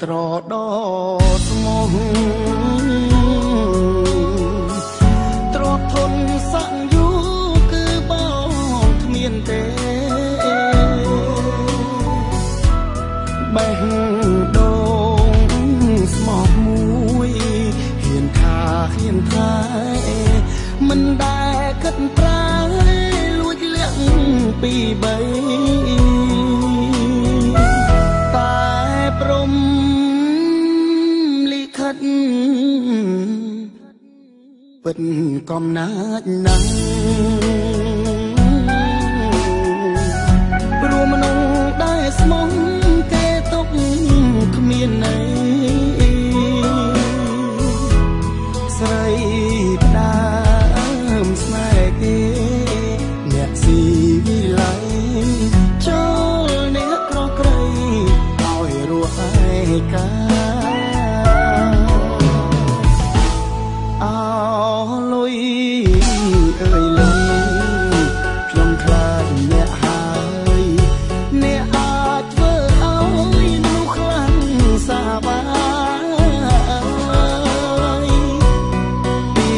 ត្រដោស្មោះទ្រពធនសាក់យូគឺបងគ្មានទេបេះដូងស្មោះមួយហ៊ានថាហ៊ានថាមិនដែលគិតប្រាលួចលាក់ពីបីតែព្រមលិខិតពិតកំណាចណាស់ព្រោះមនុស្សដែលស្មោះគេទុកគ្មានន័យស្រីផ្ដាំស្នេហ៍គេអ្នកស៊ីវិល័យចូលអ្នកក្រក្រៃឲ្យរស់ឯកាអោលុយអើយលុយខ្ញុំខ្លាចអ្នកហើយអ្នកអាចធ្វើឲ្យមនុស្សខ្លាំងសាបាពី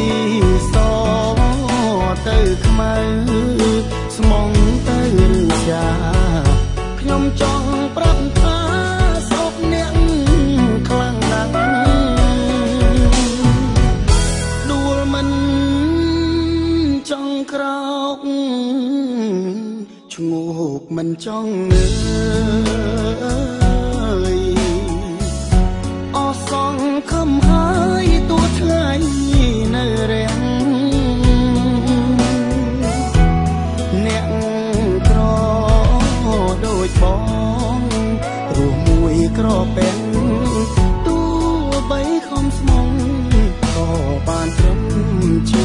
សទៅខ្មៅស្មងទៅរឿងចាខ្ញុំចង់ប្រាប់ថាសោកអ្នកខ្លាំងណាស់ដួលមិនចង់ក្រោកឈ្ងោកមិនចង់ងើយអស់សងខំហើយទួថ្ងៃនៅរាំងអ្នកក្រដូចបងរស់មួយក្រពេញទោះបីខំស្មងក៏បានត្រឹមជឿ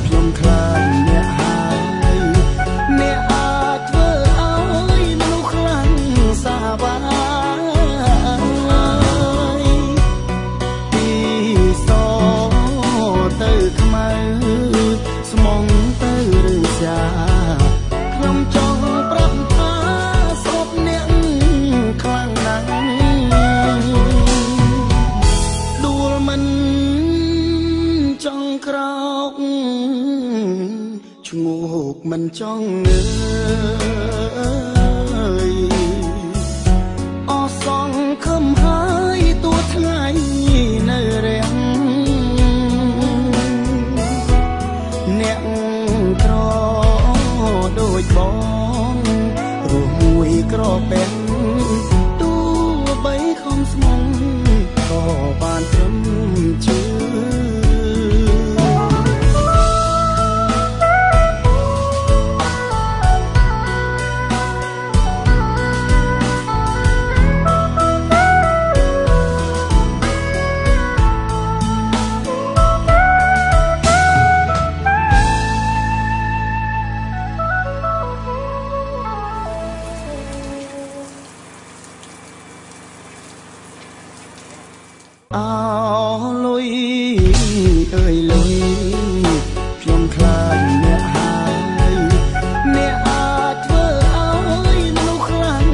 ខ្ញុំខ្លាចអ្នកហើយអ្នកអាចធ្វើឲ្យមនុស្សខ្លាំងសាបាពីសទៅខ្មៅស្មងទៅរឿងចាខ្ញុំចង់ប្រាប់ថាសពអ្នកខ្លាំងណាស់ដួលមិនចង់ក្រោកឈ្ងោកមិនចង់ងើយអស់សងខំហើយទួថ្ងៃនៅរាំងអ្នកក្រដូចបងរស់មួយក្រពេញទោះបីខំស្មងក៏បានត្រឹមជឿអោលុយអើយលុយខ្ញុំខ្លាចអ្នកហើយអ្នកអាចធ្វើឲ្យមនុស្សខ្លាំង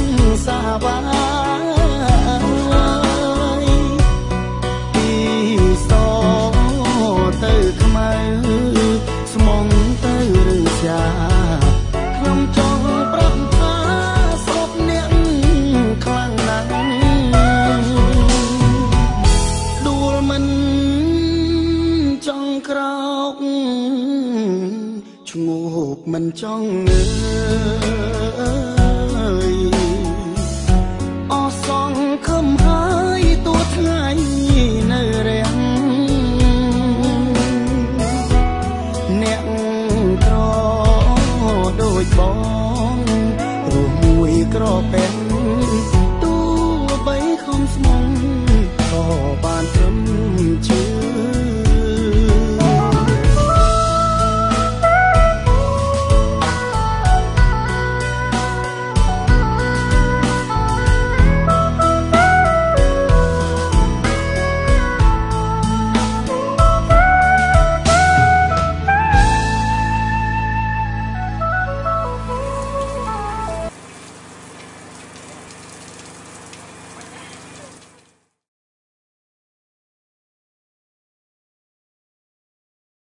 សាបាពីសទៅខ្មៅស្មងទៅរឿងចាខ្ញុំចង់ប្រាប់ថាសពអ្នកខ្លាំងណាស់ចង់ក្រោកឈ្ងោកមិនចង់ងើយ